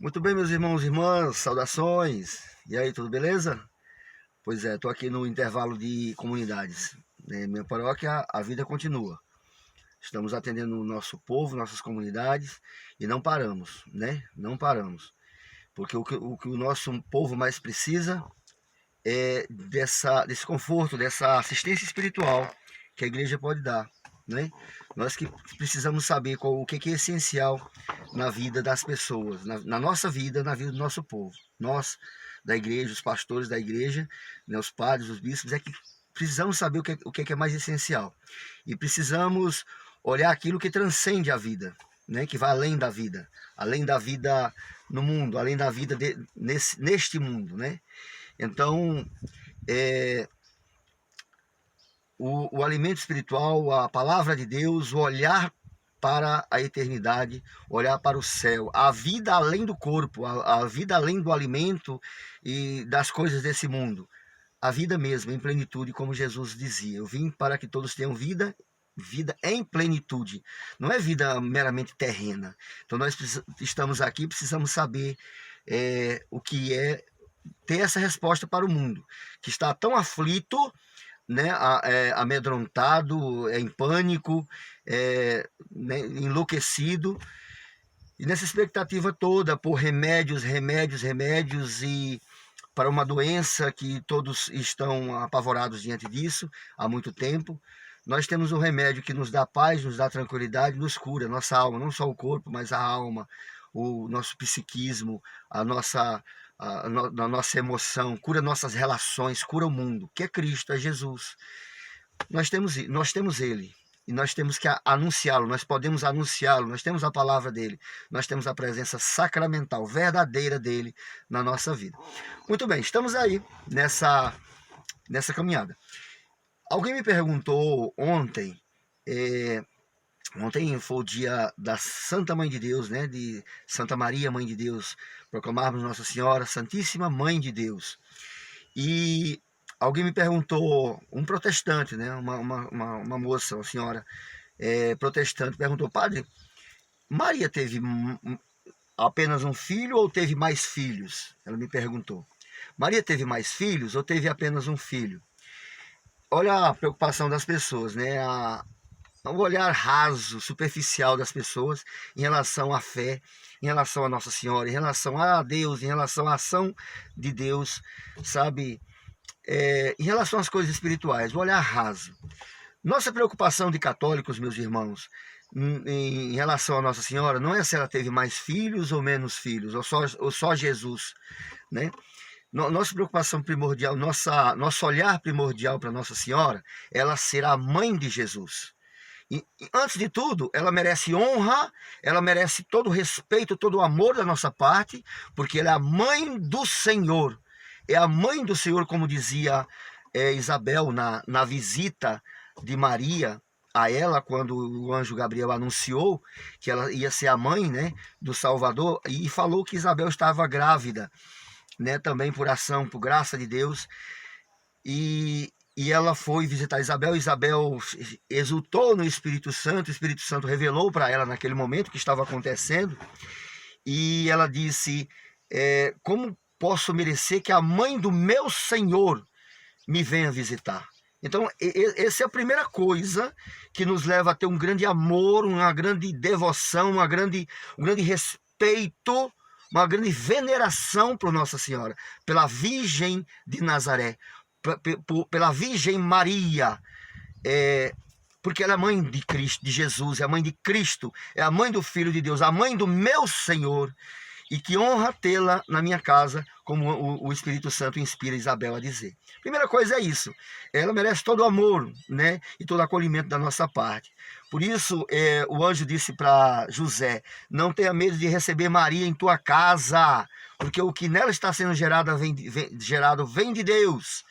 Muito bem, meus irmãos e irmãs, saudações. E aí, tudo beleza? Pois é, estou aqui no intervalo de comunidades. Minha paróquia, a vida continua. Estamos atendendo o nosso povo, nossas comunidades e não paramos, né? Não paramos. Porque o que o nosso povo mais precisa é desse conforto, dessa assistência espiritual que a igreja pode dar, né? Nós que precisamos saber o que é essencial na vida das pessoas, na nossa vida, na vida do nosso povo. Nós, da igreja, os pastores da igreja, né, os padres, os bispos, é que precisamos saber o que é mais essencial. E precisamos olhar aquilo que transcende a vida, né, que vai além da vida no mundo, além da vida neste mundo, né? Então, é, o alimento espiritual, a palavra de Deus, o olhar para a eternidade, olhar para o céu, a vida além do corpo, a vida além do alimento e das coisas desse mundo, a vida mesmo em plenitude, como Jesus dizia: eu vim para que todos tenham vida em plenitude, não é vida meramente terrena. Então nós estamos aqui, precisamos saber o que é ter essa resposta para o mundo, que está tão aflito, né, amedrontado, em pânico, né, enlouquecido, e nessa expectativa toda por remédios, e para uma doença que todos estão apavorados diante disso há muito tempo. Nós temos um remédio que nos dá paz, nos dá tranquilidade, nos cura, nossa alma, não só o corpo, mas a alma, o nosso psiquismo, a nossa emoção, cura nossas relações, cura o mundo, que é Cristo, é Jesus. Nós temos Ele, e nós temos que anunciá-lo, nós podemos anunciá-lo, nós temos a palavra dele, nós temos a presença sacramental, verdadeira dele na nossa vida. Muito bem, estamos aí nessa caminhada. Alguém me perguntou ontem, ontem foi o dia da Santa Mãe de Deus, né, de Santa Maria, Mãe de Deus, proclamarmos Nossa Senhora, Santíssima Mãe de Deus. E alguém me perguntou, um protestante, né, uma moça, uma senhora protestante, perguntou: padre, Maria teve apenas um filho ou teve mais filhos? Ela me perguntou. Maria teve mais filhos ou teve apenas um filho? Olha a preocupação das pessoas, né? O olhar raso, superficial das pessoas em relação à fé, em relação a Nossa Senhora, em relação a Deus, em relação à ação de Deus, sabe? Em relação às coisas espirituais, o olhar raso. Nossa preocupação de católicos, meus irmãos, em relação a Nossa Senhora, não é se ela teve mais filhos ou menos filhos, ou só Jesus, né? Nossa preocupação primordial, nosso olhar primordial para Nossa Senhora, ela será a mãe de Jesus. E, antes de tudo, ela merece honra, ela merece todo o respeito, todo o amor da nossa parte, porque ela é a mãe do Senhor. É a mãe do Senhor, como dizia Isabel na visita de Maria a ela, quando o anjo Gabriel anunciou que ela ia ser a mãe, né, do Salvador, e falou que Isabel estava grávida, né, também por ação, por graça de Deus. E ela foi visitar Isabel. Isabel exultou no Espírito Santo. O Espírito Santo revelou para ela naquele momento o que estava acontecendo. E ela disse: como posso merecer que a mãe do meu Senhor me venha visitar? Então, essa é a primeira coisa que nos leva a ter um grande amor, uma grande devoção, um grande respeito, uma grande veneração por Nossa Senhora, pela Virgem de Nazaré, pela Virgem Maria, porque ela é a mãe de Cristo, de Jesus, é a mãe de Cristo, é a mãe do Filho de Deus, a mãe do meu Senhor, e que honra tê-la na minha casa, como o Espírito Santo inspira Isabel a dizer. Primeira coisa é isso, ela merece todo o amor, né, e todo o acolhimento da nossa parte. Por isso, o anjo disse para José: não tenha medo de receber Maria em tua casa, porque o que nela está sendo gerado vem de Deus.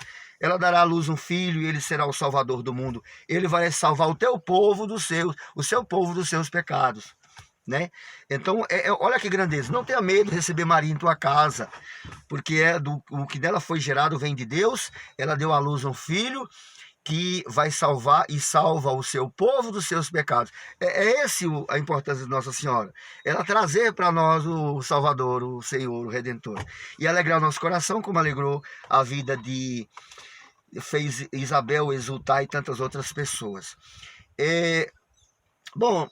Ela dará à luz um filho e ele será o salvador do mundo. Ele vai salvar o teu povo o seu povo dos seus pecados, né? Então, olha que grandeza. Não tenha medo de receber Maria em tua casa, porque o que dela foi gerado vem de Deus. Ela deu à luz um filho que vai salvar e salva o seu povo dos seus pecados. É esse a importância de Nossa Senhora. Ela trazer para nós o Salvador, o Senhor, o Redentor. E alegrar o nosso coração, como alegrou a vida fez Isabel exultar e tantas outras pessoas. Bom,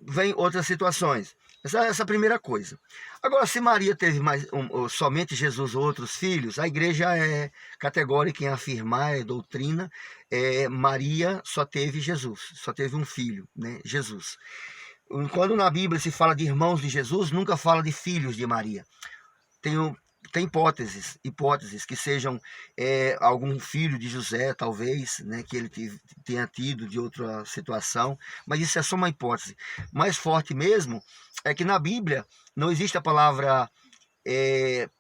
vem outras situações. Essa é a primeira coisa. Agora, se Maria teve somente Jesus ou outros filhos, a igreja é categórica em afirmar, é doutrina, Maria só teve Jesus, só teve um filho, né? Jesus. Quando na Bíblia se fala de irmãos de Jesus, nunca fala de filhos de Maria. Tem hipóteses que sejam algum filho de José, talvez, né, que ele tenha tido de outra situação, mas isso é só uma hipótese. Mais forte mesmo é que na Bíblia não existe a palavra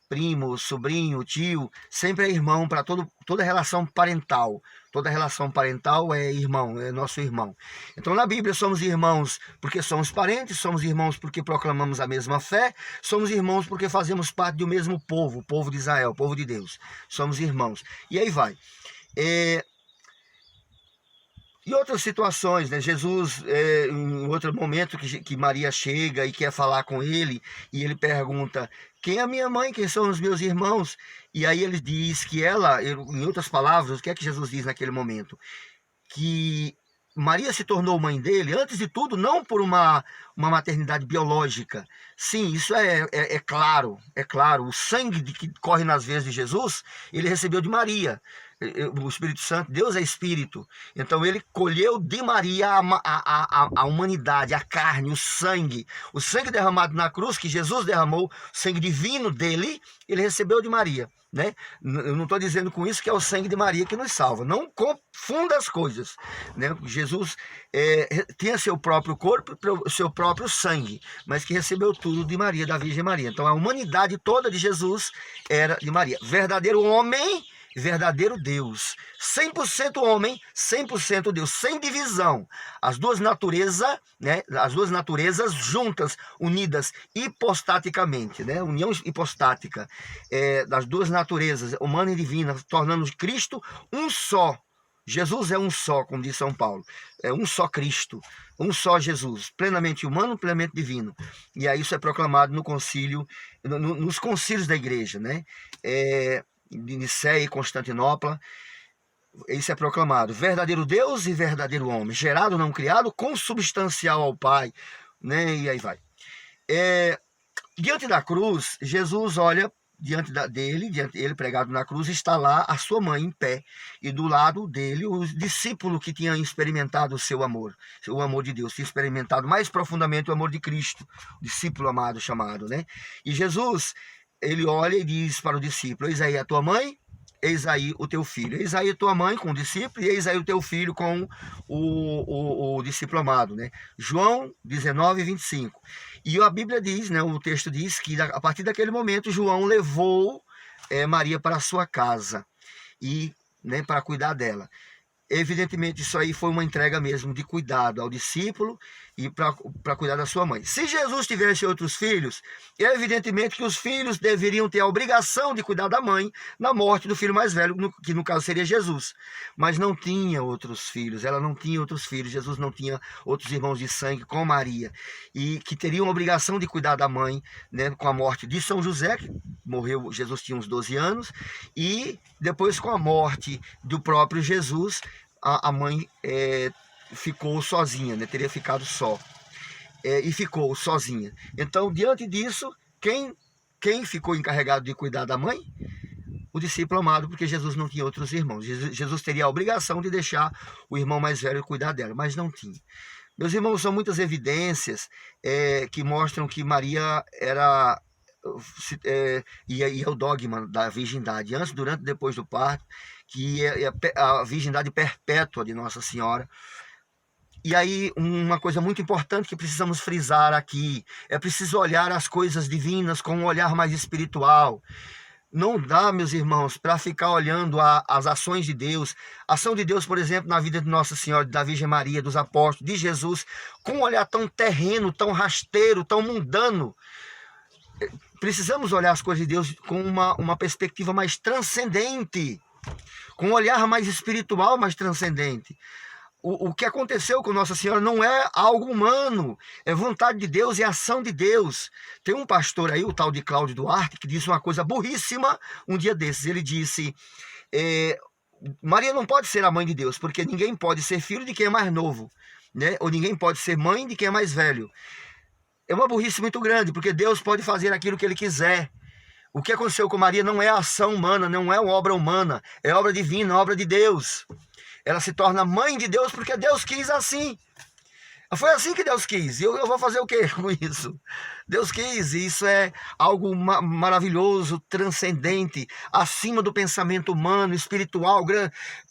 primo, sobrinho, tio, sempre é irmão para toda relação parental. Toda relação parental é irmão, é nosso irmão. Então na Bíblia somos irmãos porque somos parentes, somos irmãos porque proclamamos a mesma fé, somos irmãos porque fazemos parte do mesmo povo, o povo de Israel, o povo de Deus. Somos irmãos. E aí vai. E outras situações, né? Jesus, em outro momento que Maria chega e quer falar com ele, e ele pergunta, quem é a minha mãe, quem são os meus irmãos? E aí ele diz que em outras palavras, o que é que Jesus diz naquele momento? Que Maria se tornou mãe dele, antes de tudo, não por uma maternidade biológica. Sim, isso é claro, o sangue que corre nas veias de Jesus, ele recebeu de Maria. O Espírito Santo, Deus é Espírito, então ele colheu de Maria a humanidade, a carne, o sangue derramado na cruz, que Jesus derramou, o sangue divino dele, ele recebeu de Maria, né? Eu não estou dizendo com isso que é o sangue de Maria que nos salva, não confunda as coisas, né? Jesus tinha seu próprio corpo, seu próprio sangue, mas que recebeu tudo de Maria, da Virgem Maria. Então a humanidade toda de Jesus era de Maria, verdadeiro homem, verdadeiro Deus, 100% homem, 100% Deus, sem divisão. As duas naturezas, né? As duas naturezas juntas, unidas hipostaticamente, né? União hipostática das duas naturezas, humana e divina, tornando Cristo um só. Jesus é um só, como diz São Paulo, é um só Cristo, um só Jesus, plenamente humano, plenamente divino. E aí isso é proclamado no concílio, nos concílios da igreja, né? De Nicéia e Constantinopla, isso é proclamado, verdadeiro Deus e verdadeiro homem, gerado, não criado, consubstancial ao Pai, né? E aí vai. Diante da cruz, Jesus olha diante ele pregado na cruz, está lá a sua mãe em pé, e do lado dele o discípulo que tinha experimentado o seu amor, o amor de Deus, tinha experimentado mais profundamente o amor de Cristo, o discípulo amado chamado, né? E Jesus, ele olha e diz para o discípulo, eis aí a tua mãe, eis aí o teu filho. Eis aí a tua mãe com o discípulo, e eis aí o teu filho com o discípulo amado, né? João 19, 25. E a Bíblia diz, né, o texto diz que a partir daquele momento João levou Maria para a sua casa, e, né, para cuidar dela. Evidentemente isso aí foi uma entrega mesmo de cuidado ao discípulo e para cuidar da sua mãe. Se Jesus tivesse outros filhos, evidentemente que os filhos deveriam ter a obrigação de cuidar da mãe na morte do filho mais velho, que no caso seria Jesus. Mas não tinha outros filhos, ela não tinha outros filhos, Jesus não tinha outros irmãos de sangue com Maria, e que teriam a obrigação de cuidar da mãe, né, com a morte de São José, que morreu, Jesus tinha uns 12 anos, e depois com a morte do próprio Jesus, a mãe ficou sozinha, né? Teria ficado só, e ficou sozinha. Então, diante disso, quem ficou encarregado de cuidar da mãe? O discípulo amado, porque Jesus não tinha outros irmãos. Jesus teria a obrigação de deixar o irmão mais velho cuidar dela, mas não tinha. Meus irmãos, são muitas evidências que mostram que Maria era... e é o dogma da virgindade, antes, durante e depois do parto, que é a virgindade perpétua de Nossa Senhora. E aí, uma coisa muito importante que precisamos frisar aqui, é preciso olhar as coisas divinas com um olhar mais espiritual. Não dá, meus irmãos, para ficar olhando as ações de Deus, a ação de Deus, por exemplo, na vida de Nossa Senhora, da Virgem Maria, dos apóstolos, de Jesus, com um olhar tão terreno, tão rasteiro, tão mundano. Precisamos olhar as coisas de Deus com uma perspectiva mais transcendente, com um olhar mais espiritual, mais transcendente. O que aconteceu com Nossa Senhora não é algo humano, é vontade de Deus, é ação de Deus. Tem um pastor aí, o tal de Cláudio Duarte, que disse uma coisa burríssima um dia desses. Ele disse, Maria não pode ser a mãe de Deus, porque ninguém pode ser filho de quem é mais novo, né? Ou ninguém pode ser mãe de quem é mais velho. É uma burrice muito grande, porque Deus pode fazer aquilo que Ele quiser. O que aconteceu com Maria não é ação humana, não é uma obra humana, é obra divina, obra de Deus. Ela se torna mãe de Deus porque Deus quis assim. Foi assim que Deus quis. E eu vou fazer o quê com isso? Deus quis, e isso é algo maravilhoso, transcendente, acima do pensamento humano, espiritual,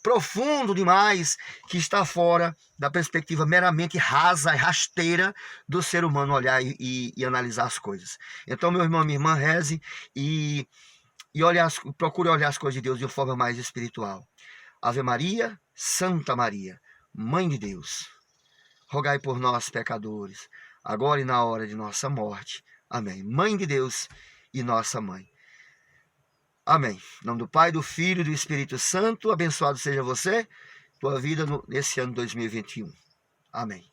profundo demais, que está fora da perspectiva meramente rasa e rasteira do ser humano olhar e analisar as coisas. Então, meu irmão, minha irmã, reze e procure olhar as coisas de Deus de uma forma mais espiritual. Ave Maria, Santa Maria, Mãe de Deus, rogai por nós, pecadores, agora e na hora de nossa morte. Amém. Mãe de Deus e nossa mãe. Amém. Em nome do Pai, do Filho e do Espírito Santo, abençoado seja você, tua vida nesse ano 2021. Amém.